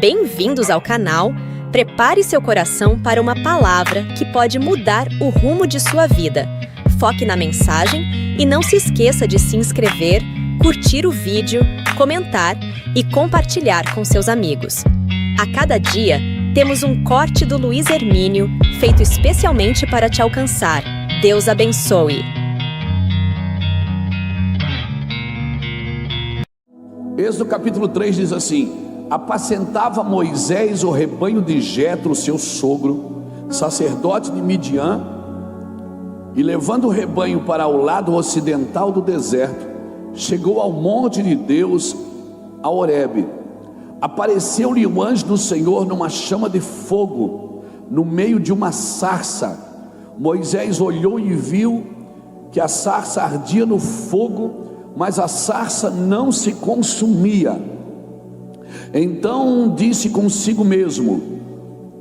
Bem-vindos ao canal. Prepare seu coração para uma palavra que pode mudar o rumo de sua vida. Foque na mensagem e não se esqueça de se inscrever, curtir o vídeo, comentar e compartilhar com seus amigos. A cada dia, temos um corte do Luiz Hermínio, feito especialmente para te alcançar. Deus abençoe. Êxodo capítulo 3 diz assim: apacentava Moisés o rebanho de Jetro, seu sogro, sacerdote de Midian, e levando o rebanho para o lado ocidental do deserto, chegou ao monte de Deus, a Horebe. Apareceu-lhe o anjo do Senhor numa chama de fogo, no meio de uma sarça. Moisés olhou e viu que a sarça ardia no fogo, mas a sarça não se consumia. Então disse consigo mesmo: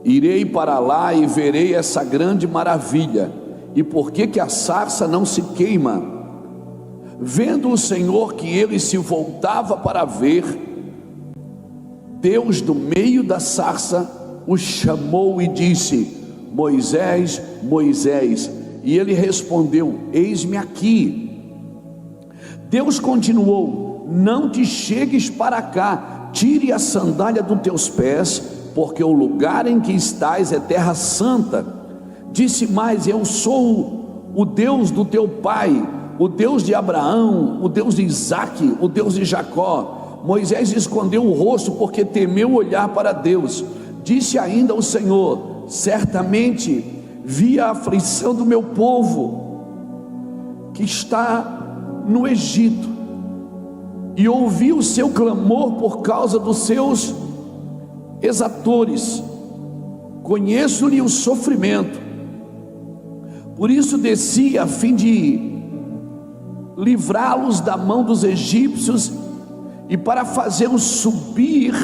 irei para lá e verei essa grande maravilha, e por que a sarça não se queima? Vendo o Senhor que ele se voltava para ver, Deus do meio da sarça o chamou e disse: Moisés, Moisés. E ele respondeu: eis-me aqui. Deus continuou: não te chegues para cá, tire a sandália dos teus pés, porque o lugar em que estás é terra santa. Disse mais: eu sou o Deus do teu pai, o Deus de Abraão, o Deus de Isaque, o Deus de Jacó. Moisés escondeu o rosto porque temeu olhar para Deus. Disse ainda o Senhor: certamente vi a aflição do meu povo que está no Egito, e ouvi o seu clamor por causa dos seus exatores. Conheço-lhe o sofrimento, por isso desci a fim de livrá-los da mão dos egípcios, e para fazê-los subir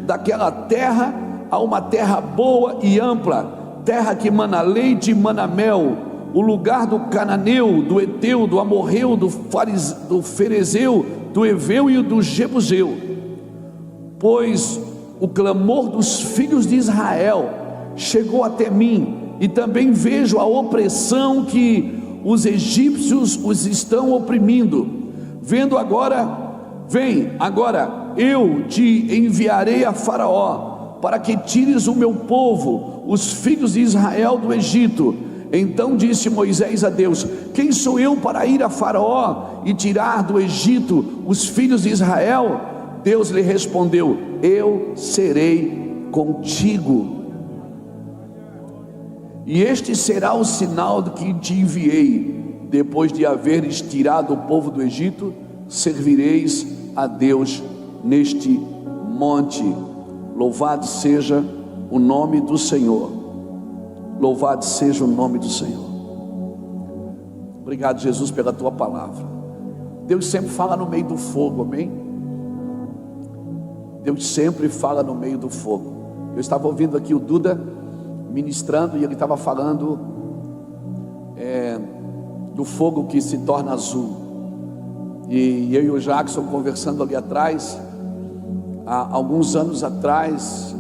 daquela terra a uma terra boa e ampla, terra que mana leite e mana mel, o lugar do cananeu, do eteu, do amorreu, do ferezeu, do eveu e do jebuseu. Pois o clamor dos filhos de Israel chegou até mim, e também vejo a opressão que os egípcios os estão oprimindo. Vem agora, eu te enviarei a Faraó, para que tires o meu povo, os filhos de Israel, do Egito. Então disse Moisés a Deus: quem sou eu para ir a Faraó e tirar do Egito os filhos de Israel? Deus lhe respondeu: eu serei contigo, e este será o sinal de que te enviei. Depois de haveres tirado o povo do Egito, servireis a Deus neste monte. Louvado seja o nome do Senhor. Louvado seja o nome do Senhor. Obrigado, Jesus, pela tua palavra. Deus sempre fala no meio do fogo, amém? Deus sempre fala no meio do fogo. Eu estava ouvindo aqui o Duda ministrando, e ele estava falando do fogo que se torna azul. E eu e o Jackson conversando ali atrás, há alguns anos atrás,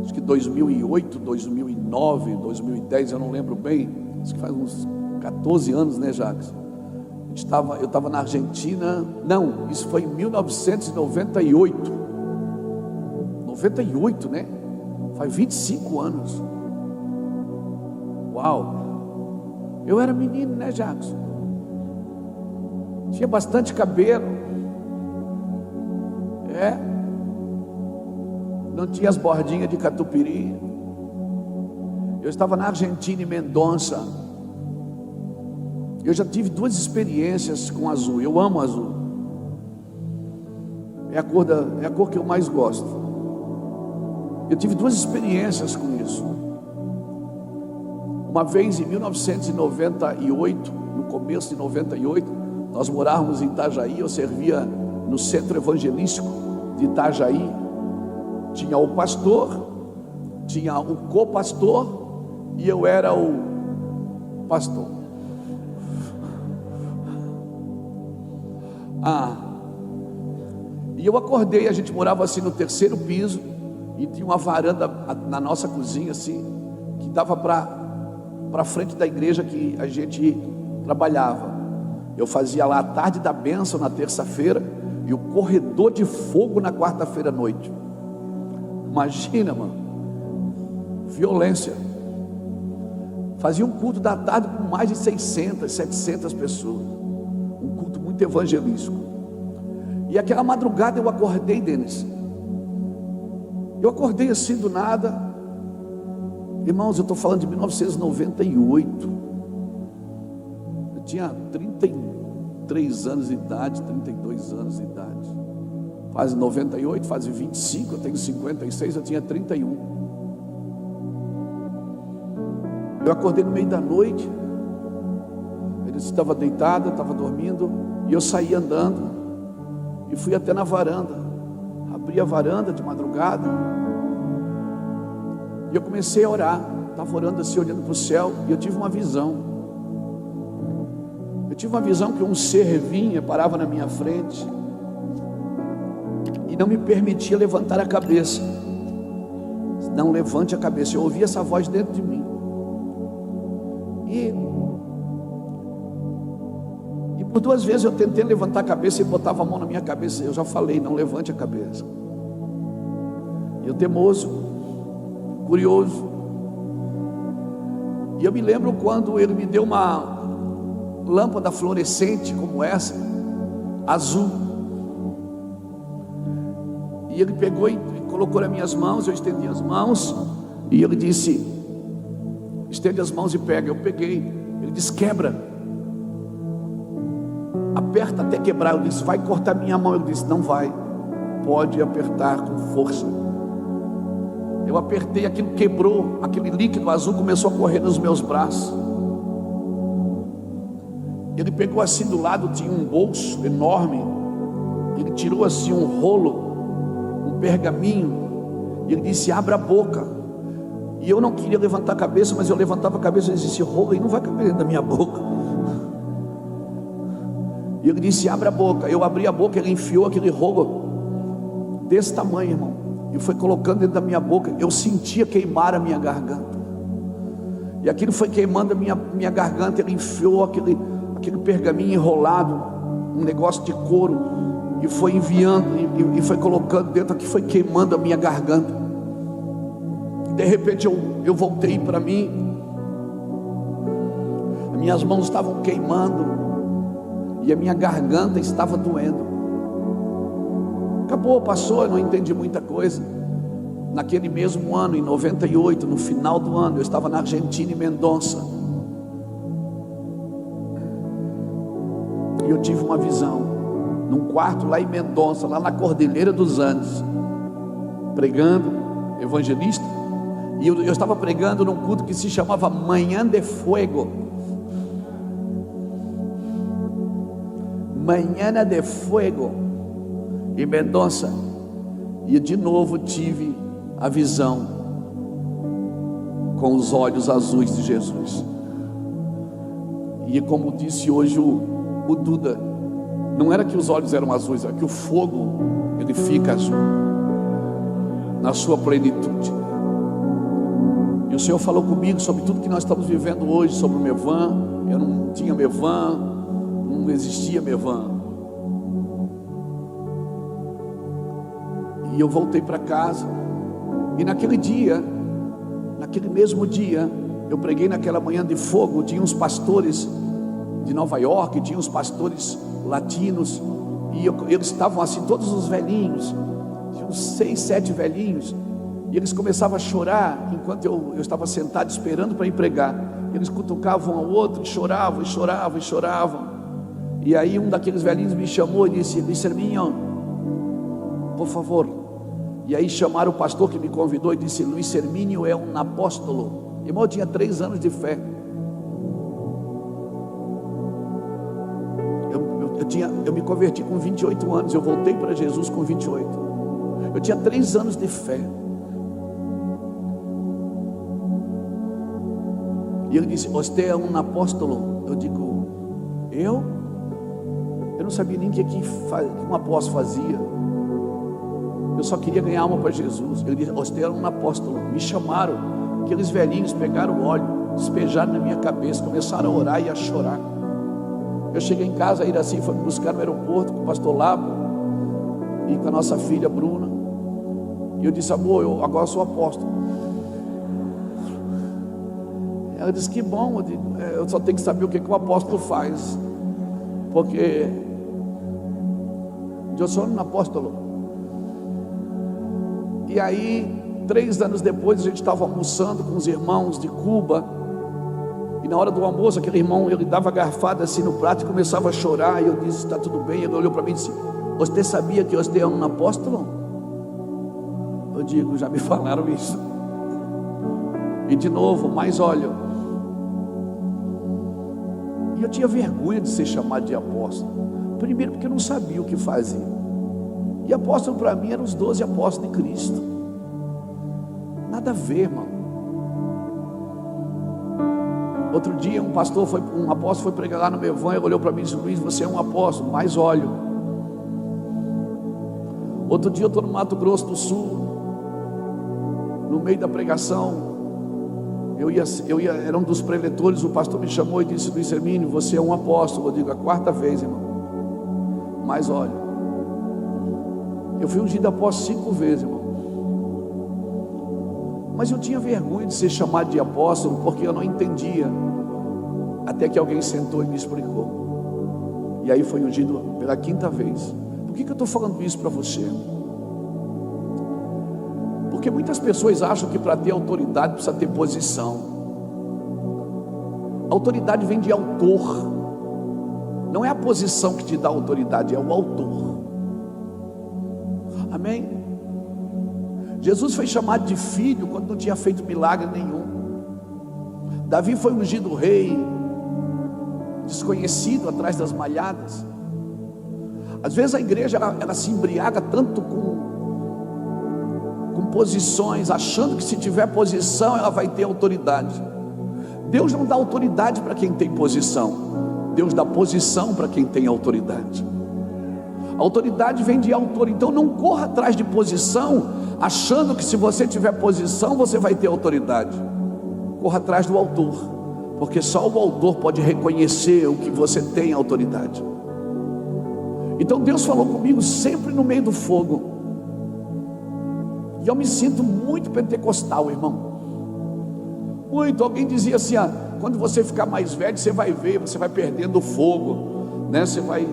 acho que 2008, 2009, 2010, eu não lembro bem, acho que faz uns 14 anos, né, Jackson? Eu estava na Argentina, não, isso foi em 1998, 98, né? Faz 25 anos. Uau! Eu era menino, né, Jackson? Tinha bastante cabelo. Não tinha as bordinhas de catupiry. Eu estava na Argentina, em Mendonça. Eu já tive 2 experiências com azul. Eu amo azul. É a cor que eu mais gosto. Eu tive 2 experiências com isso. Uma vez em 1998, no começo de 98, nós morávamos em Itajaí. Eu servia no centro evangelístico de Itajaí. Tinha o pastor, tinha o co-pastor, e eu era o pastor. E eu acordei, a gente morava assim no 3º piso, E tinha uma varanda na nossa cozinha assim, que dava para frente da igreja que a gente trabalhava. Eu fazia lá a tarde da bênção na terça-feira e o corredor de fogo na quarta-feira à noite. Imagina, mano, violência. Fazia um culto da tarde com mais de 600, 700 pessoas. Um culto muito evangelístico. E aquela madrugada eu acordei, Denis. Eu acordei assim do nada. Irmãos, eu estou falando de 1998. Eu tinha 33 anos de idade, 32 anos de idade. Faz 98, faz 25, eu tenho 56, eu tinha 31. Eu acordei no meio da noite. Ele estava deitado, estava dormindo. E eu saí andando e fui até na varanda. Abri a varanda de madrugada e eu comecei a orar. Estava orando assim, olhando para o céu, e eu tive uma visão. Eu tive uma visão que um ser vinha, parava na minha frente e não me permitia levantar a cabeça. Não levante a cabeça. Eu ouvi essa voz dentro de mim. E por 2 vezes eu tentei levantar a cabeça e botava a mão na minha cabeça. Eu já falei, não levante a cabeça. Eu teimoso, curioso. E eu me lembro quando ele me deu uma lâmpada fluorescente como essa, azul. E ele pegou e colocou nas minhas mãos. Eu estendi as mãos e ele disse: estende as mãos e pega. Eu peguei. Ele disse: quebra, aperta até quebrar. Eu disse: vai cortar minha mão. Ele disse: não vai, pode apertar com força. Eu apertei, aquilo quebrou, aquele líquido azul começou a correr nos meus braços. Ele pegou assim do lado, tinha um bolso enorme. Ele tirou assim um rolo, um pergaminho, e ele disse: abra a boca. E eu não queria levantar a cabeça, mas eu levantava a cabeça e disse: esse rolo aí não vai caber dentro da minha boca. E ele disse: abra a boca. Eu abri a boca, ele enfiou aquele rolo desse tamanho, irmão, e foi colocando dentro da minha boca. Eu sentia queimar a minha garganta, e aquilo foi queimando a minha garganta. Ele enfiou aquele pergaminho enrolado, um negócio de couro, e foi enviando, e foi colocando dentro, que foi queimando a minha garganta. E de repente eu voltei para mim, as minhas mãos estavam queimando, e a minha garganta estava doendo. Acabou, passou, eu não entendi muita coisa. Naquele mesmo ano, em 98, no final do ano, eu estava na Argentina, em Mendonça, e eu tive uma visão, num quarto lá em Mendonça, lá na Cordilheira dos Andes, pregando, evangelista. E eu estava pregando num culto que se chamava Manhã de Fuego. Manhã de Fuego, em Mendonça. E de novo tive a visão com os olhos azuis de Jesus. E como disse hoje o Duda, não era que os olhos eram azuis, era que o fogo, ele fica azul na sua plenitude. E o Senhor falou comigo sobre tudo que nós estamos vivendo hoje, sobre o Mevan. Eu não tinha Mevan, não existia Mevan. E eu voltei para casa, e naquele dia, naquele mesmo dia, eu preguei naquela manhã de fogo. Tinha uns pastores de Nova York, tinha uns pastores latinos, e eles estavam assim, todos os velhinhos, tinha uns 6, 7 velhinhos, e eles começavam a chorar, enquanto eu estava sentado esperando para ir pregar. Eles cutucavam um ao outro, e choravam, e choravam, e choravam. E aí um daqueles velhinhos me chamou e disse: Luiz Hermínio, por favor. E aí chamaram o pastor que me convidou e disse: Luiz Hermínio é um apóstolo. Irmão, eu tinha 3 anos de fé. Eu me converti com 28 anos. Eu voltei para Jesus com 28. Eu tinha 3 anos de fé. E ele disse: você é um apóstolo? Eu digo: eu não sabia nem o que um apóstolo fazia. Eu só queria ganhar alma para Jesus. Ele disse: você era um apóstolo. Me chamaram, aqueles velhinhos pegaram o óleo, despejaram na minha cabeça, começaram a orar e a chorar. Eu cheguei em casa, a Iraci foi me buscar no aeroporto com o pastor Labo e com a nossa filha Bruna. E eu disse: amor, eu agora sou apóstolo. Ela disse: que bom. Eu só tenho que saber o que o apóstolo faz, porque eu sou um apóstolo. E aí, 3 anos depois, a gente estava almoçando com os irmãos de Cuba. E na hora do almoço, aquele irmão, ele dava garfada assim no prato e começava a chorar. E eu disse: está tudo bem? Ele olhou para mim e disse: você sabia que você é um apóstolo? Eu digo: já me falaram isso. E de novo, mais óleo. E eu tinha vergonha de ser chamado de apóstolo. Primeiro porque eu não sabia o que fazia. E apóstolo para mim eram os 12 apóstolos de Cristo. Nada a ver, irmão. Outro dia um apóstolo foi pregar lá no meu evangelho, olhou para mim e disse: Luiz, você é um apóstolo, mais óleo. Outro dia eu estou no Mato Grosso do Sul, no meio da pregação, era um dos preletores, o pastor me chamou e disse: Luiz Hermínio, você é um apóstolo. Eu digo: a 4ª vez, irmão, mais óleo. Eu fui ungido apóstolo 5 vezes, irmão. Mas eu tinha vergonha de ser chamado de apóstolo, porque eu não entendia, até que alguém sentou e me explicou. E aí foi ungido pela 5ª vez. Por que eu estou falando isso para você? Porque muitas pessoas acham que para ter autoridade precisa ter posição. A autoridade vem de autor. Não é a posição que te dá autoridade, é o autor. Amém? Jesus foi chamado de filho quando não tinha feito milagre nenhum. Davi foi ungido rei, desconhecido atrás das malhadas. Às vezes a igreja ela se embriaga tanto com posições, achando que se tiver posição ela vai ter autoridade. Deus não dá autoridade para quem tem posição, Deus dá posição para quem tem autoridade. A autoridade vem de autor. Então não corra atrás de posição achando que se você tiver posição você vai ter autoridade. Corra atrás do autor, porque só o autor pode reconhecer o que você tem autoridade. Então Deus falou comigo sempre no meio do fogo. E eu me sinto muito pentecostal, irmão. Muito. Alguém dizia assim: quando você ficar mais velho, você vai ver, você vai perdendo o fogo, né? Você vai...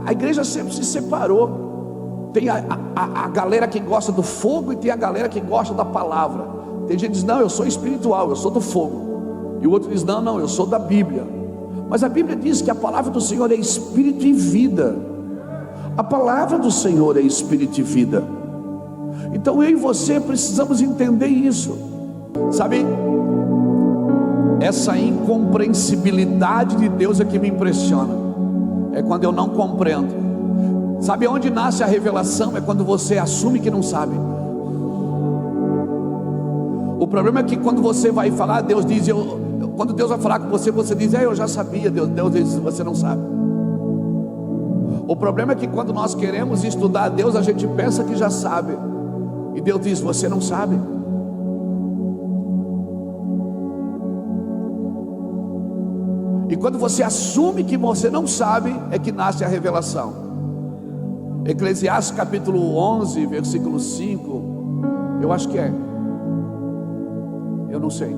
A igreja sempre se separou. Tem a galera que gosta do fogo e tem a galera que gosta da palavra. Tem gente que diz: não, eu sou espiritual, eu sou do fogo. E o outro diz: não, eu sou da Bíblia. Mas a Bíblia diz que a palavra do Senhor é espírito e vida. A palavra do Senhor é espírito e vida. Então eu e você precisamos entender isso. Sabe, essa incompreensibilidade de Deus é que me impressiona. É quando eu não compreendo. Sabe onde nasce a revelação? É quando você assume que não sabe. O problema é que quando você vai falar, Deus diz, quando Deus vai falar com você, você diz: eu já sabia. Deus diz: você não sabe. O problema é que quando nós queremos estudar a Deus, a gente pensa que já sabe, e Deus diz: você não sabe. E quando você assume que você não sabe, é que nasce a revelação. Eclesiastes capítulo 11, versículo 5, eu acho que é, eu não sei,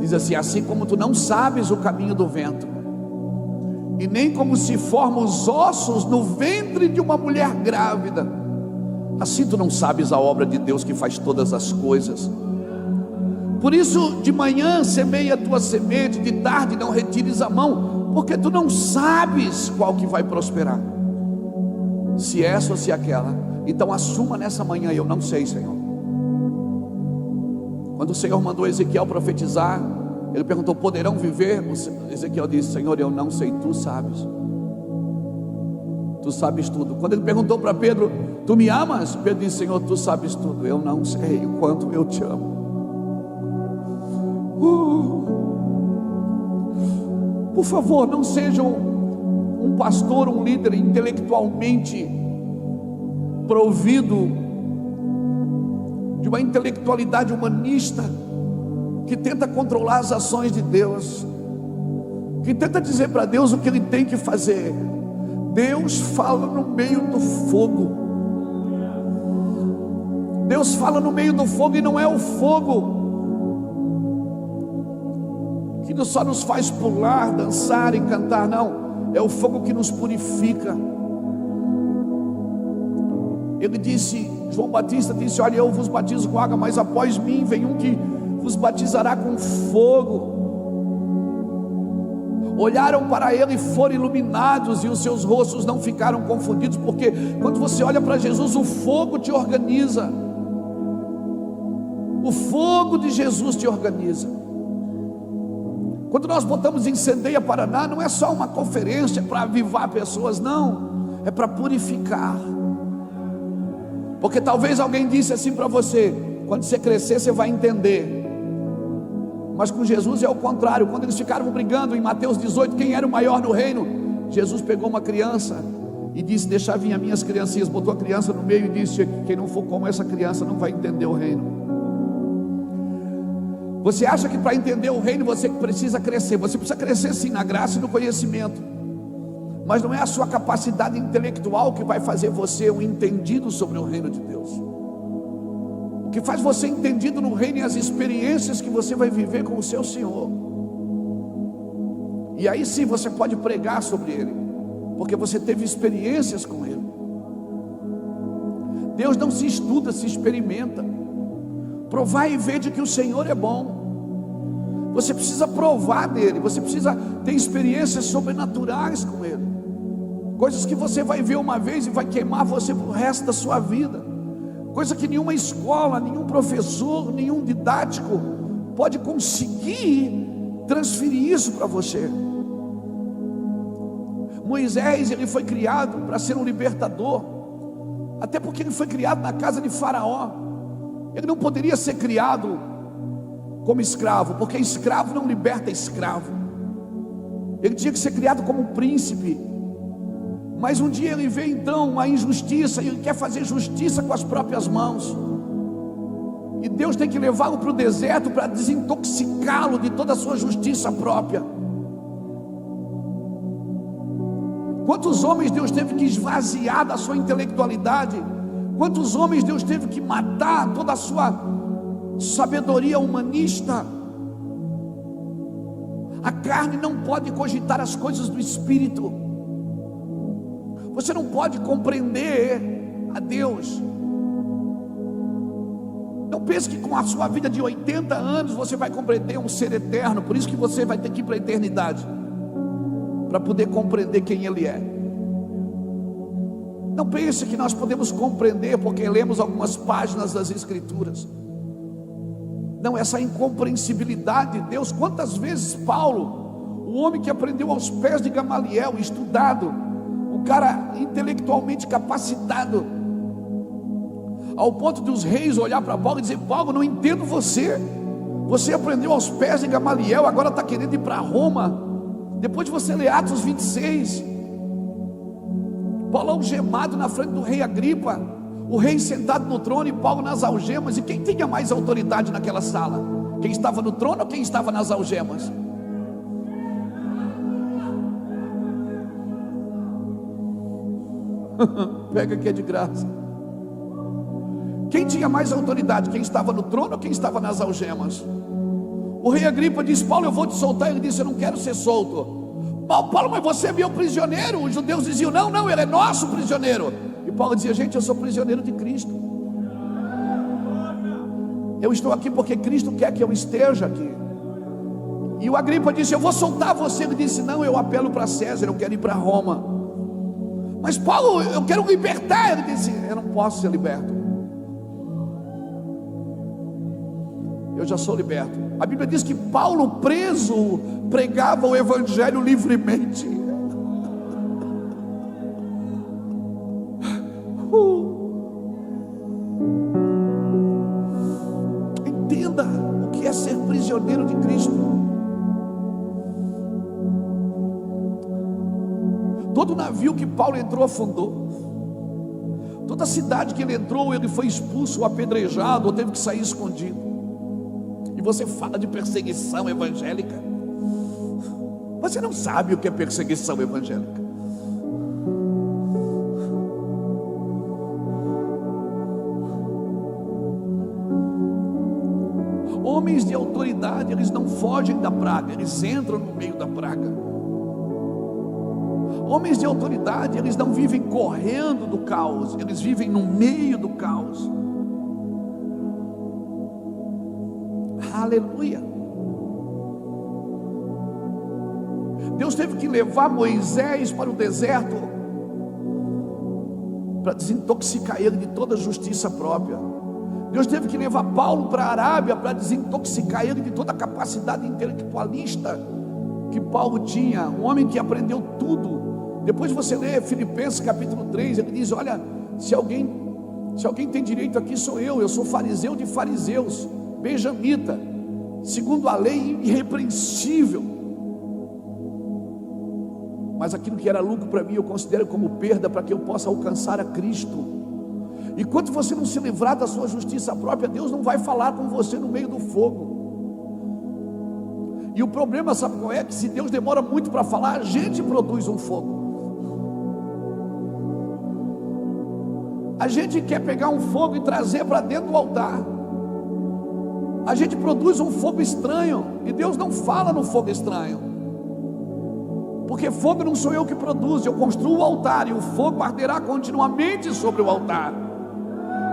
diz assim: assim como tu não sabes o caminho do vento, e nem como se formam os ossos no ventre de uma mulher grávida, assim tu não sabes a obra de Deus que faz todas as coisas. Por isso de manhã semeia a tua semente, de tarde não retires a mão, porque tu não sabes qual que vai prosperar, se essa ou se aquela. Então assuma nessa manhã: eu não sei, Senhor. Quando o Senhor mandou Ezequiel profetizar, ele perguntou: poderão viver? Ezequiel disse: Senhor, eu não sei, tu sabes. Tu sabes tudo. Quando ele perguntou para Pedro: tu me amas? Pedro disse: Senhor, tu sabes tudo. Eu não sei o quanto eu te amo. Por favor, não seja um pastor, um líder intelectualmente provido de uma intelectualidade humanista que tenta controlar as ações de Deus, que tenta dizer para Deus o que Ele tem que fazer. Deus fala no meio do fogo. Deus fala no meio do fogo, e não é o fogo que só nos faz pular, dançar e cantar, não. É o fogo que nos purifica. Ele disse, João Batista disse: olha, eu vos batizo com água, mas após mim vem um que vos batizará com fogo. Olharam para ele e foram iluminados, e os seus rostos não ficaram confundidos, porque quando você olha para Jesus, o fogo te organiza. O fogo de Jesus te organiza. Quando nós botamos Incendeia Paraná, não é só uma conferência para avivar pessoas, não, é para purificar. Porque talvez alguém disse assim para você: quando você crescer você vai entender. Mas com Jesus é o contrário. Quando eles ficaram brigando em Mateus 18, quem era o maior no reino, Jesus pegou uma criança e disse: deixa vir as minhas criancinhas. Botou a criança no meio e disse: quem não for como essa criança não vai entender o reino. Você acha que para entender o reino você precisa crescer? Você precisa crescer sim, na graça e no conhecimento, mas não é a sua capacidade intelectual que vai fazer você um entendido sobre o reino de Deus. O que faz você entendido no reino é as experiências que você vai viver com o seu Senhor. E aí sim você pode pregar sobre Ele, porque você teve experiências com Ele. Deus não se estuda, se experimenta. Provar e ver de que o Senhor é bom. Você precisa provar dele, você precisa ter experiências sobrenaturais com Ele, coisas que você vai ver uma vez e vai queimar você para o resto da sua vida, coisa que nenhuma escola, nenhum professor, nenhum didático pode conseguir transferir isso para você. Moisés, ele foi criado para ser um libertador, até porque ele foi criado na casa de Faraó. Ele não poderia ser criado como escravo, porque escravo não liberta escravo. Ele tinha que ser criado como um príncipe. Mas um dia ele vê então a injustiça, e ele quer fazer justiça com as próprias mãos, e Deus tem que levá-lo para o deserto para desintoxicá-lo de toda a sua justiça própria. Quantos homens Deus teve que esvaziar da sua intelectualidade? Quantos homens Deus teve que matar toda a sua sabedoria humanista? A carne não pode cogitar as coisas do Espírito. Você não pode compreender a Deus. Não pense que com a sua vida de 80 anos você vai compreender um ser eterno. Por isso que você vai ter que ir para a eternidade, para poder compreender quem Ele é. Não pense que nós podemos compreender porque lemos algumas páginas das Escrituras. Não, essa incompreensibilidade de Deus. Quantas vezes Paulo, o homem que aprendeu aos pés de Gamaliel, estudado, o cara intelectualmente capacitado, ao ponto de os reis olhar para Paulo e dizer: Paulo, não entendo você. Você aprendeu aos pés de Gamaliel, agora está querendo ir para Roma. Depois de você ler Atos 26, Paulo algemado na frente do rei Agripa, o rei sentado no trono e Paulo nas algemas. E quem tinha mais autoridade naquela sala? Quem estava no trono ou quem estava nas algemas? Pega que é de graça. Quem tinha mais autoridade? Quem estava no trono ou quem estava nas algemas? O rei Agripa disse: Paulo, eu vou te soltar. Ele disse: eu não quero ser solto. Paulo, mas você é meu prisioneiro. Os judeus diziam: não, não, ele é nosso prisioneiro. E Paulo dizia: gente, eu sou prisioneiro de Cristo. Eu estou aqui porque Cristo quer que eu esteja aqui. E o Agripa disse: eu vou soltar você. Ele disse: não, eu apelo para César, eu quero ir para Roma. Mas Paulo, eu quero libertar. Ele disse: eu não posso ser liberto, eu já sou liberto. A Bíblia diz que Paulo, preso, pregava o evangelho livremente. Entenda o que é ser prisioneiro de Cristo. Todo navio que Paulo entrou afundou. Toda cidade que ele entrou, ele foi expulso, ou apedrejado, ou teve que sair escondido. E você fala de perseguição evangélica. Você não sabe o que é perseguição evangélica. Homens de autoridade, eles não fogem da praga, eles entram no meio da praga. Homens de autoridade, eles não vivem correndo do caos, eles vivem no meio do caos. Aleluia. Deus teve que levar Moisés para o deserto para desintoxicar ele de toda justiça própria. Deus teve que levar Paulo para a Arábia para desintoxicar ele de toda a capacidade intelectualista que Paulo tinha, um homem que aprendeu tudo. Depois você lê Filipenses capítulo 3, ele diz: olha, se alguém tem direito aqui, sou eu sou fariseu de fariseus, benjamita, segundo a lei, irrepreensível. Mas aquilo que era lucro para mim, eu considero como perda, para que eu possa alcançar a Cristo. Enquanto você não se livrar da sua justiça própria, Deus não vai falar com você no meio do fogo. E o problema, sabe qual é? Que se Deus demora muito para falar, a gente produz um fogo. A gente quer pegar um fogo e trazer para dentro do altar. A gente produz um fogo estranho, e Deus não fala no fogo estranho. Porque fogo não sou eu que produzo, eu construo o altar, e o fogo arderá continuamente sobre o altar,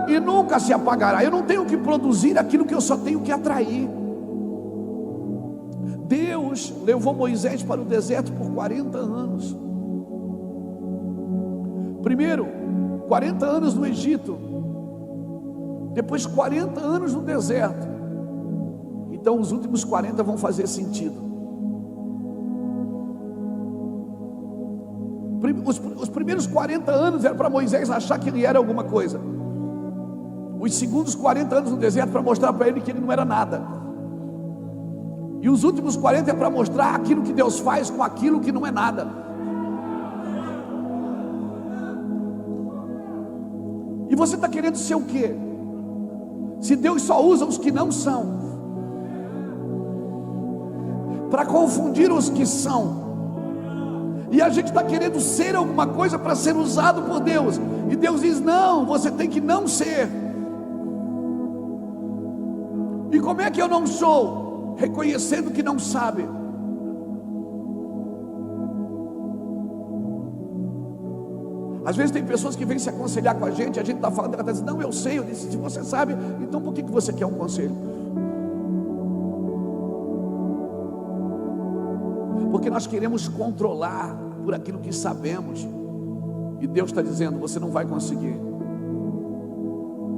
e nunca se apagará. Eu não tenho que produzir aquilo que eu só tenho que atrair. Deus levou Moisés para o deserto por 40 anos. Primeiro, 40 anos no Egito, depois 40 anos no deserto. Então os últimos 40 vão fazer sentido. Os primeiros 40 anos era para Moisés achar que ele era alguma coisa. Os segundos 40 anos no deserto para mostrar para ele que ele não era nada. E os últimos 40 é para mostrar aquilo que Deus faz com aquilo que não é nada. E você está querendo ser o quê? Se Deus só usa os que não são, para confundir os que são. E a gente está querendo ser alguma coisa para ser usado por Deus. E Deus diz: não, você tem que não ser. E como é que eu não sou? Reconhecendo que não sabe. Às vezes tem pessoas que vêm se aconselhar com a gente está falando, ela está dizendo: não, eu sei. Eu disse: se você sabe, então por que você quer um conselho? Porque nós queremos controlar por aquilo que sabemos, e Deus está dizendo: você não vai conseguir.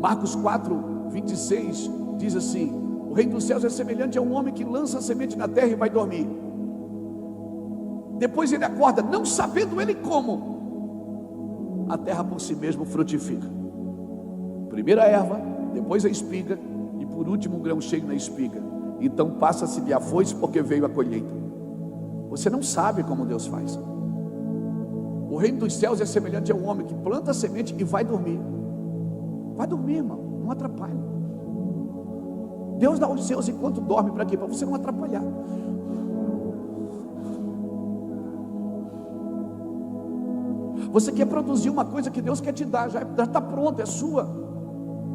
Marcos 4:26 diz assim: o reino dos céus é semelhante a um homem que lança a semente na terra e vai dormir. Depois ele acorda, não sabendo ele como. A terra por si mesmo frutifica. Primeiro a erva, depois a espiga, e por último um grão cheio na espiga. Então passa-se-lhe a foice, porque veio a colheita. Você não sabe como Deus faz. O reino dos céus é semelhante a um homem que planta a semente e vai dormir. Vai dormir, irmão, não atrapalha. Deus dá os seus enquanto dorme. Para quê? Para você não atrapalhar. Você quer produzir uma coisa que Deus quer te dar, já está pronta, é sua.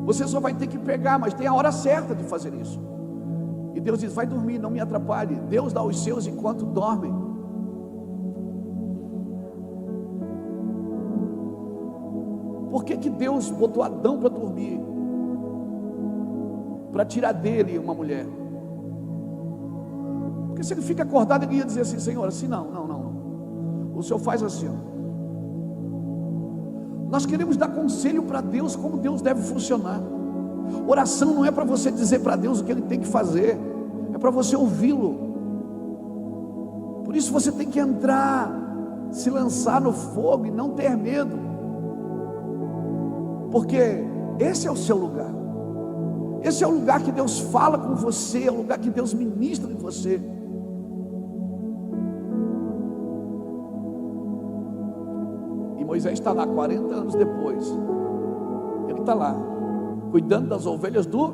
Você só vai ter que pegar, mas tem a hora certa de fazer isso. E Deus diz: vai dormir, não me atrapalhe. Deus dá os seus enquanto dormem. Por que Deus botou Adão para dormir? Para tirar dele uma mulher. Porque se ele fica acordado, ele ia dizer assim: Senhor, assim não. O Senhor faz assim, ó. Nós queremos dar conselho para Deus, como Deus deve funcionar. Oração não é para você dizer para Deus o que Ele tem que fazer, é para você ouvi-lo. Por isso você tem que entrar, se lançar no fogo e não ter medo, porque esse é o seu lugar. Esse é o lugar que Deus fala com você, é o lugar que Deus ministra em você. E Moisés está lá 40 anos depois, está lá, cuidando das ovelhas do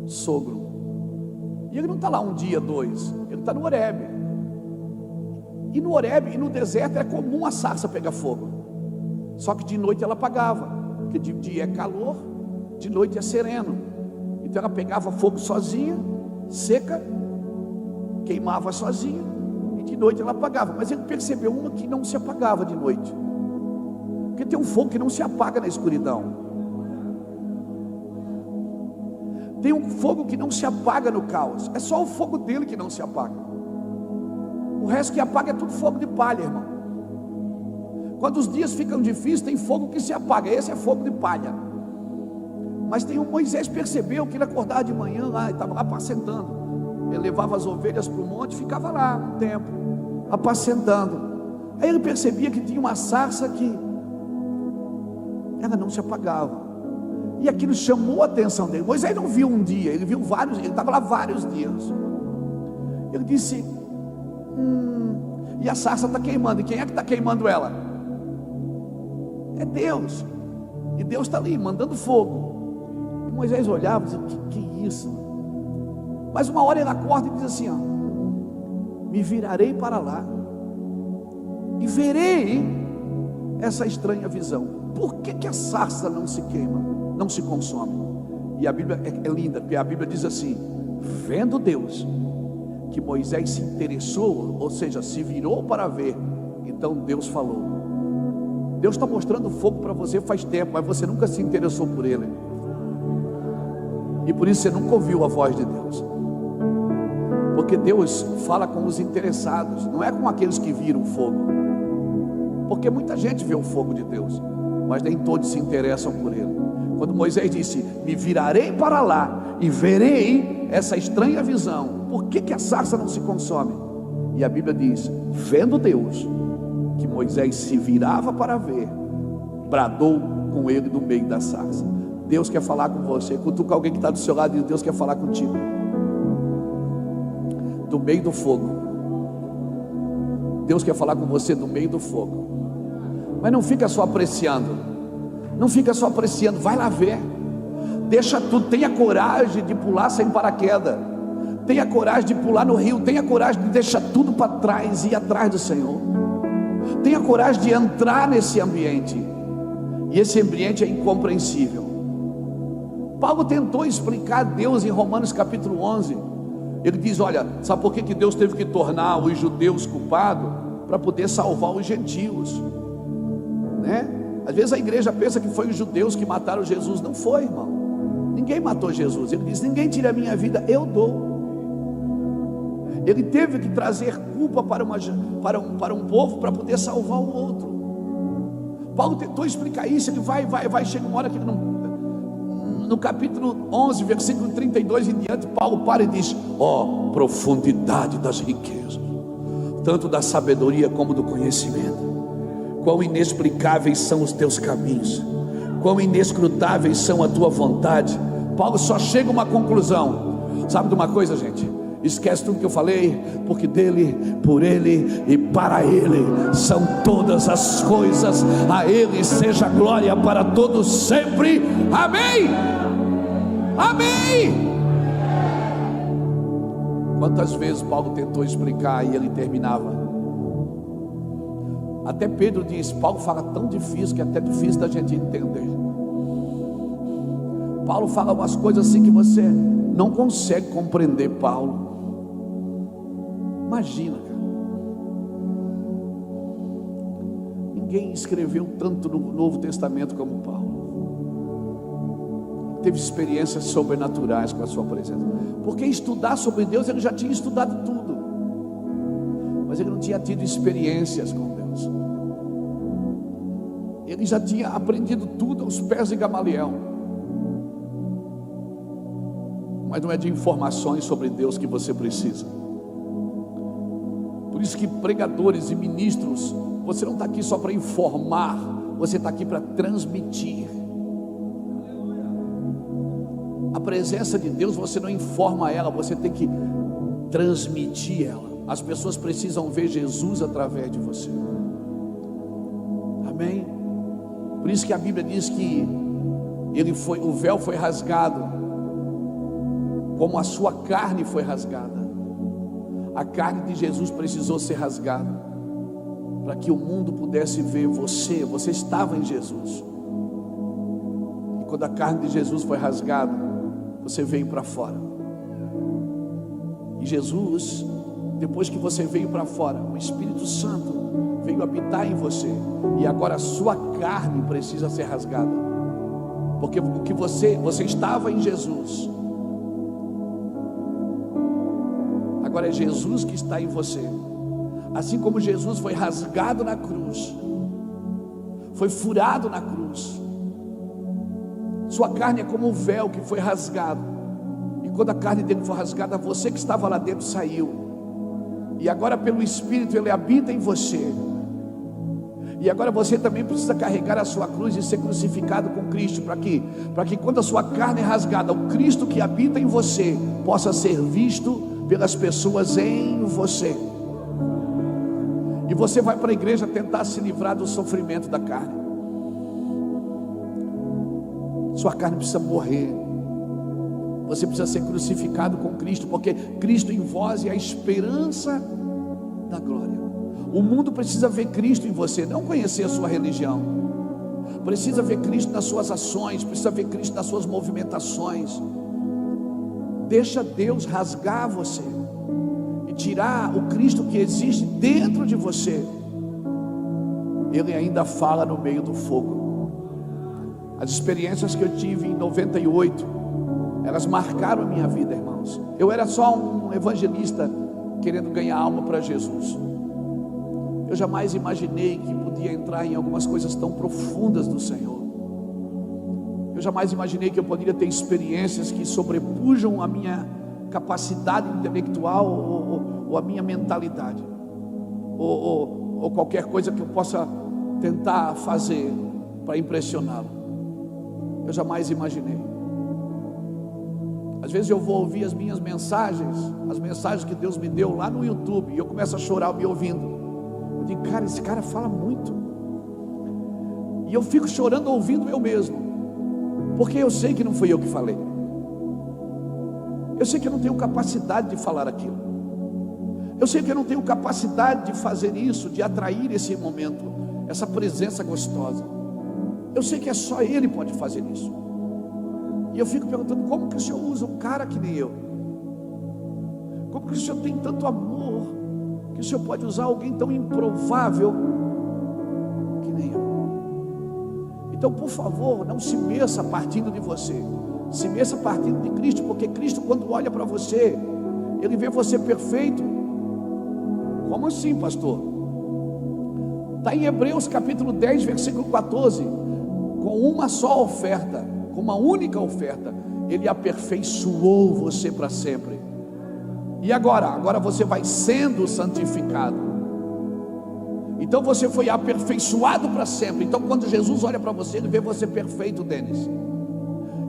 sogro. E ele não está lá um dia, dois, ele está no Horebe. E no Horebe e no deserto é comum a sarça pegar fogo. Só que de noite ela apagava, porque de dia é calor, de noite é sereno. Então ela pegava fogo sozinha, seca, queimava sozinha, e de noite ela apagava. Mas ele percebeu uma que não se apagava de noite, porque tem um fogo que não se apaga na escuridão. Tem um fogo que não se apaga no caos. É só o fogo dele que não se apaga. O resto que apaga é tudo fogo de palha, irmão. Quando os dias ficam difíceis, tem fogo que se apaga. Esse é fogo de palha. Mas tem um Moisés, percebeu que ele acordava de manhã lá, ele estava lá apacentando. Ele levava as ovelhas para o monte, ficava lá um tempo, apacentando. Aí ele percebia que tinha uma sarça que ela não se apagava. E aquilo chamou a atenção dele. Moisés não viu um dia, ele viu vários, ele estava lá vários dias. Ele disse: e a sarça está queimando. E quem é que está queimando ela? É Deus. E Deus está ali, mandando fogo. E Moisés olhava e dizia: que é isso? Mas uma hora ele acorda e diz assim: me virarei para lá e verei essa estranha visão. Por que a sarça não se queima, não se consome? E a Bíblia é linda, porque a Bíblia diz assim: vendo Deus que Moisés se interessou, ou seja, se virou para ver, então Deus falou. Deus está mostrando fogo para você faz tempo, mas você nunca se interessou por ele, e por isso você nunca ouviu a voz de Deus. Porque Deus fala com os interessados, não é com aqueles que viram o fogo. Porque muita gente vê o fogo de Deus, mas nem todos se interessam por ele. Quando Moisés disse: me virarei para lá e verei essa estranha visão, por que a sarça não se consome? E a Bíblia diz: vendo Deus que Moisés se virava para ver, bradou com ele do meio da sarça. Deus quer falar com você. Cutuca alguém que está do seu lado e diz: Deus quer falar contigo. Do meio do fogo. Deus quer falar com você do meio do fogo. Mas não fica só apreciando. Não fica só apreciando, vai lá ver. Deixa tudo, tenha coragem de pular sem paraquedas. Tenha coragem de pular no rio. Tenha coragem de deixar tudo para trás e ir atrás do Senhor. Tenha coragem de entrar nesse ambiente. E esse ambiente é incompreensível. Paulo tentou explicar Deus em Romanos capítulo 11. Ele diz: olha, sabe por que Deus teve que tornar os judeus culpados? Para poder salvar os gentios, né? Às vezes a igreja pensa que foi os judeus que mataram Jesus. Não foi, irmão. Ninguém matou Jesus. Ele diz: ninguém tira a minha vida, eu dou. Ele teve que trazer culpa para um povo para poder salvar o outro. Paulo tentou explicar isso. Ele vai, chega uma hora que ele não... No capítulo 11, versículo 32 em diante, Paulo para e diz: ó, profundidade das riquezas, tanto da sabedoria como do conhecimento. Quão inexplicáveis são os teus caminhos, quão inescrutáveis são a tua vontade. Paulo só chega a uma conclusão. Sabe de uma coisa, gente? Esquece tudo que eu falei, porque dele, por ele e para ele são todas as coisas. A ele seja glória para todos sempre. Amém. Amém. Quantas vezes Paulo tentou explicar e ele terminava? Até Pedro diz: Paulo fala tão difícil que é até difícil da gente entender. Paulo fala umas coisas assim que você não consegue compreender. Paulo, imagina, cara, ninguém escreveu tanto no Novo Testamento como Paulo. Teve experiências sobrenaturais com a sua presença. Porque estudar sobre Deus, ele já tinha estudado tudo, mas ele não tinha tido experiências com Deus. Ele já tinha aprendido tudo aos pés de Gamaliel, mas não é de informações sobre Deus que você precisa. Por isso que pregadores e ministros, você não está aqui só para informar, você está aqui para transmitir. A presença de Deus, você não informa ela, você tem que transmitir ela. As pessoas precisam ver Jesus através de você. Amém? Por isso que a Bíblia diz que o véu foi rasgado, como a sua carne foi rasgada. A carne de Jesus precisou ser rasgada para que o mundo pudesse ver você. Você estava em Jesus. E quando a carne de Jesus foi rasgada, você veio para fora. E Jesus, depois que você veio para fora, o Espírito Santo veio habitar em você. E agora a sua carne precisa ser rasgada. Porque o que você estava em Jesus. Agora é Jesus que está em você. Assim como Jesus foi rasgado na cruz, foi furado na cruz, sua carne é como um véu que foi rasgado. E quando a carne dele foi rasgada, você que estava lá dentro saiu. E agora pelo Espírito ele habita em você. E agora você também precisa carregar a sua cruz e ser crucificado com Cristo. Para quê? Para que quando a sua carne é rasgada, o Cristo que habita em você possa ser visto pelas pessoas em você. E você vai para a igreja tentar se livrar do sofrimento da carne. Sua carne precisa morrer. Você precisa ser crucificado com Cristo, porque Cristo em vós é a esperança da glória. O mundo precisa ver Cristo em você, não conhecer a sua religião. Precisa ver Cristo nas suas ações, precisa ver Cristo nas suas movimentações. Deixa Deus rasgar você e tirar o Cristo que existe dentro de você. Ele ainda fala no meio do fogo. As experiências que eu tive em 98, elas marcaram a minha vida, irmãos. Eu era só um evangelista querendo ganhar alma para Jesus. Eu jamais imaginei que podia entrar em algumas coisas tão profundas do Senhor. Eu jamais imaginei que eu poderia ter experiências que sobrepujam a minha capacidade intelectual ou a minha mentalidade, ou qualquer coisa que eu possa tentar fazer para impressioná-lo. Eu jamais imaginei. Às vezes eu vou ouvir as minhas mensagens, as mensagens que Deus me deu lá no YouTube, e eu começo a chorar me ouvindo. Eu digo, cara, esse cara fala muito. E eu fico chorando ouvindo eu mesmo. Porque eu sei que não fui eu que falei. Eu sei que eu não tenho capacidade de falar aquilo. Eu sei que eu não tenho capacidade de fazer isso, de atrair esse momento, essa presença gostosa. Eu sei que é só Ele pode fazer isso. E eu fico perguntando, como que o Senhor usa um cara que nem eu? Como que o Senhor tem tanto amor, que o Senhor pode usar alguém tão improvável que nem eu? Então, por favor, não se meça partindo de você, se meça partindo de Cristo, porque Cristo, quando olha para você, Ele vê você perfeito. Como assim, pastor? Está em Hebreus capítulo 10, versículo 14. Com uma só oferta, com uma única oferta, Ele aperfeiçoou você para sempre. E agora você vai sendo santificado. Então você foi aperfeiçoado para sempre. Então quando Jesus olha para você, Ele vê você perfeito, Denis.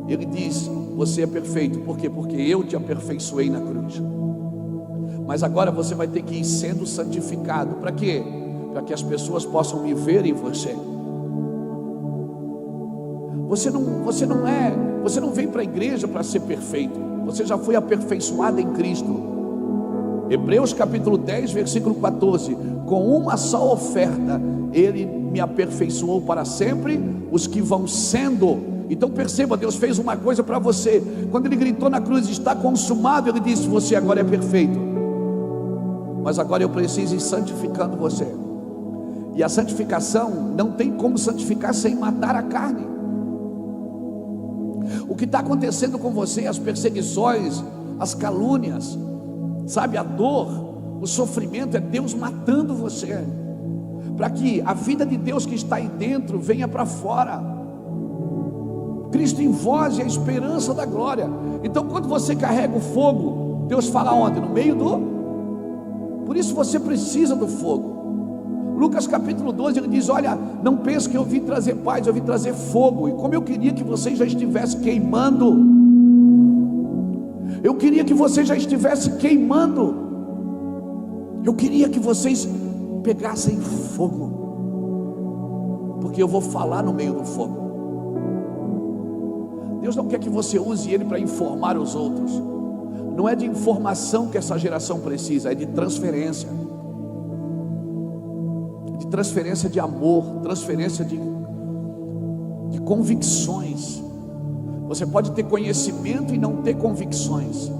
Ele diz, você é perfeito. Por quê? Porque eu te aperfeiçoei na cruz. Mas agora você vai ter que ir sendo santificado. Para quê? Para que as pessoas possam me ver em você. Você não vem para a igreja para ser perfeito. Você já foi aperfeiçoado em Cristo. Hebreus capítulo 10, versículo 14. Com uma só oferta, Ele me aperfeiçoou para sempre os que vão sendo. Então perceba, Deus fez uma coisa para você. Quando Ele gritou na cruz, está consumado, Ele disse, você agora é perfeito. Mas agora eu preciso ir santificando você. E a santificação, não tem como santificar sem matar a carne. O que está acontecendo com você, as perseguições, as calúnias, sabe, a dor, o sofrimento, é Deus matando você, para que a vida de Deus que está aí dentro venha para fora. Cristo em vós é a esperança da glória. Então quando você carrega o fogo, Deus fala onde? No meio do... Por isso você precisa do fogo. Lucas capítulo 12, Ele diz, olha, não pense que eu vim trazer paz, eu vim trazer fogo. E como eu queria que vocês já estivessem queimando. Eu queria que vocês já estivessem queimando. Eu queria que vocês pegassem fogo. Porque eu vou falar no meio do fogo. Deus não quer que você use ele para informar os outros. Não é de informação que essa geração precisa, é de transferência. De transferência de amor, transferência de convicções. Você pode ter conhecimento e não ter convicções.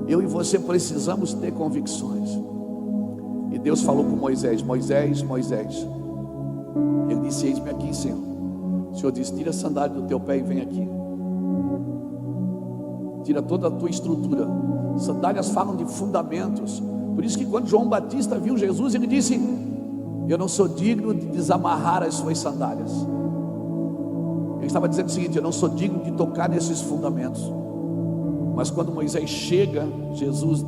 Eu e você precisamos ter convicções. E Deus falou com Moisés: Moisés, Moisés. Ele disse: eis-me aqui, Senhor. O Senhor disse: tira a sandália do teu pé e vem aqui. Tira toda a tua estrutura. Sandálias falam de fundamentos. Por isso que quando João Batista viu Jesus, ele disse: eu não sou digno de desamarrar as suas sandálias. Ele estava dizendo o seguinte: eu não sou digno de tocar nesses fundamentos. Mas quando Moisés chega,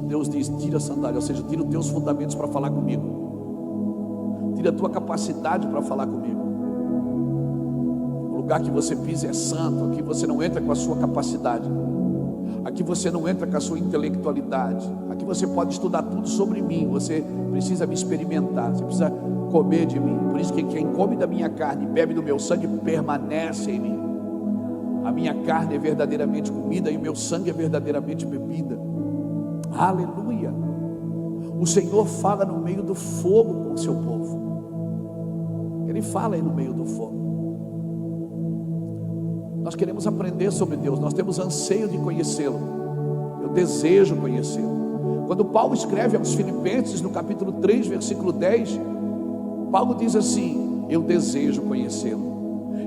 Deus diz: tira a sandália, ou seja, tira os teus fundamentos para falar comigo. Tira a tua capacidade para falar comigo. O lugar que você pisa é santo. Aqui você não entra com a sua capacidade. Aqui você não entra com a sua intelectualidade. Aqui você pode estudar tudo sobre mim. Você precisa me experimentar. Você precisa comer de mim. Por isso que quem come da minha carne e bebe do meu sangue permanece em mim. A minha carne é verdadeiramente comida e o meu sangue é verdadeiramente bebida. Aleluia. O Senhor fala no meio do fogo com o seu povo. Ele fala aí no meio do fogo. Nós queremos aprender sobre Deus. Nós temos anseio de conhecê-lo. Eu desejo conhecê-lo. Quando Paulo escreve aos Filipenses, no capítulo 3, versículo 10, Paulo diz assim: eu desejo conhecê-lo.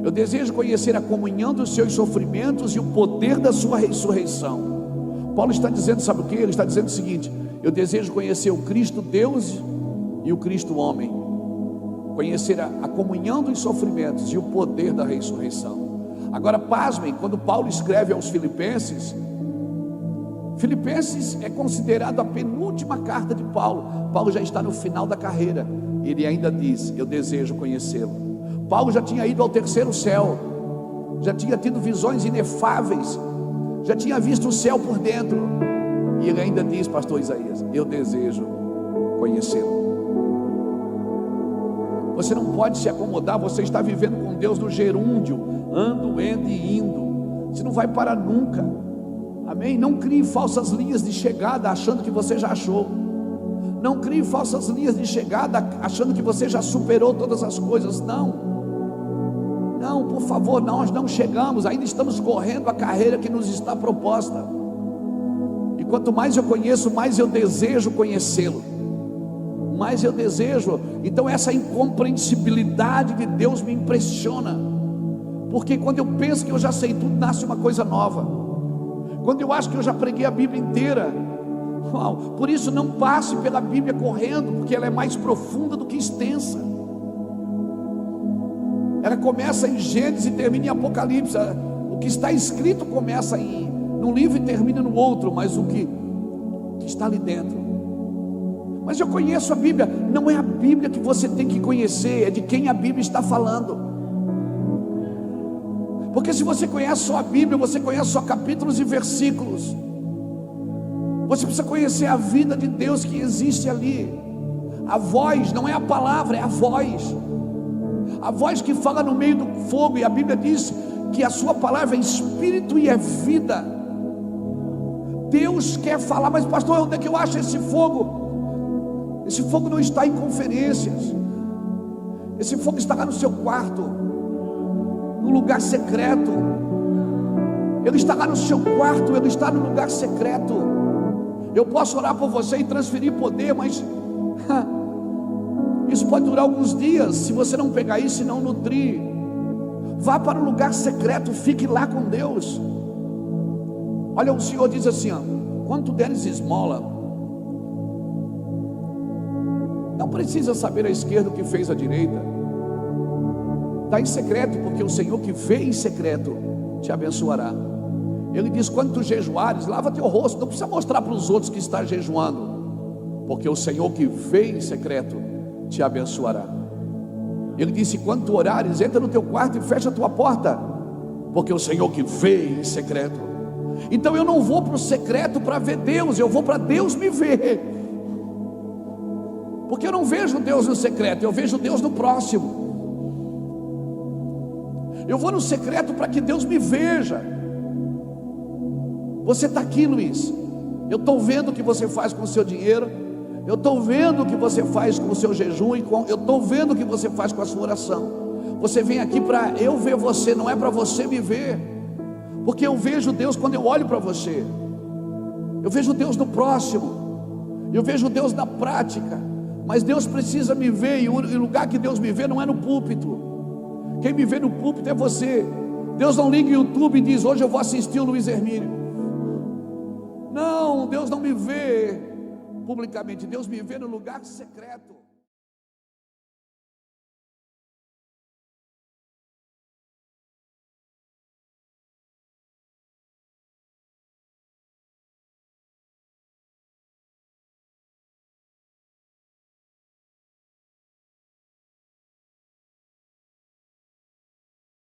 Eu desejo conhecer a comunhão dos seus sofrimentos e o poder da sua ressurreição. Paulo está dizendo, sabe o que? Ele está dizendo o seguinte: eu desejo conhecer o Cristo Deus e o Cristo homem. Conhecer a comunhão dos sofrimentos e o poder da ressurreição. Agora pasmem, quando Paulo escreve aos Filipenses, Filipenses é considerado a penúltima carta de Paulo. Paulo já está no final da carreira. Ele ainda diz: eu desejo conhecê-lo. Paulo já tinha ido ao terceiro céu, já tinha tido visões inefáveis, já tinha visto o céu por dentro, e ele ainda diz, pastor Isaías: eu desejo conhecê-lo. Você não pode se acomodar. Você está vivendo com Deus no gerúndio, ando, indo e indo. Você não vai parar nunca. Amém? Não crie falsas linhas de chegada achando que você já achou. Não crie falsas linhas de chegada achando que você já superou todas as coisas. Não, por favor, nós não chegamos. Ainda estamos correndo a carreira que nos está proposta. E quanto mais eu conheço, mais eu desejo conhecê-lo. Mais eu desejo. Então essa incompreensibilidade de Deus me impressiona. Porque quando eu penso que eu já sei tudo, nasce uma coisa nova. Quando eu acho que eu já preguei a Bíblia inteira, uau, por isso não passe pela Bíblia correndo, porque ela é mais profunda do que extensa. Ela começa em Gênesis e termina em Apocalipse. O que está escrito começa num livro e termina no outro, mas o que está ali dentro. Mas eu conheço a Bíblia. Não é a Bíblia que você tem que conhecer, é de quem a Bíblia está falando. Porque se você conhece só a Bíblia, você conhece só capítulos e versículos. Você precisa conhecer a vida de Deus que existe ali. A voz, não é a palavra, é a voz. A voz que fala no meio do fogo. E a Bíblia diz que a sua palavra é espírito e é vida. Deus quer falar. Mas pastor, onde é que eu acho esse fogo? Esse fogo não está em conferências. Esse fogo está lá no seu quarto, no lugar secreto. Ele está lá no seu quarto, ele está no lugar secreto. Eu posso orar por você e transferir poder, mas isso pode durar alguns dias, se você não pegar isso e não nutrir. Vá para o lugar secreto, fique lá com Deus. Olha, o Senhor diz assim, ó: quando tu deres esmola, não precisa saber a esquerda o que fez a direita. Está em secreto, porque o Senhor que vê em secreto te abençoará. Ele diz: quando tu jejuares, lava teu rosto. Não precisa mostrar para os outros que está jejuando, porque o Senhor que vê em secreto te abençoará. Ele disse: quando tu orares, entra no teu quarto e fecha a tua porta, porque o Senhor que vê em secreto. Então eu não vou para o secreto para ver Deus, eu vou para Deus me ver. Porque eu não vejo Deus no secreto, eu vejo Deus no próximo. Eu vou no secreto para que Deus me veja. Você está aqui, Luiz. Eu estou vendo o que você faz com o seu dinheiro. Eu estou vendo o que você faz com o seu jejum. Eu estou vendo o que você faz com a sua oração. Você vem aqui para eu ver você, não é para você me ver. Porque eu vejo Deus quando eu olho para você. Eu vejo Deus no próximo. Eu vejo Deus na prática. Mas Deus precisa me ver. E o lugar que Deus me vê não é no púlpito. Quem me vê no púlpito é você. Deus não liga o YouTube e diz: hoje eu vou assistir o Luiz Hermínio. Não, Deus não me vê publicamente. Deus me vê no lugar secreto.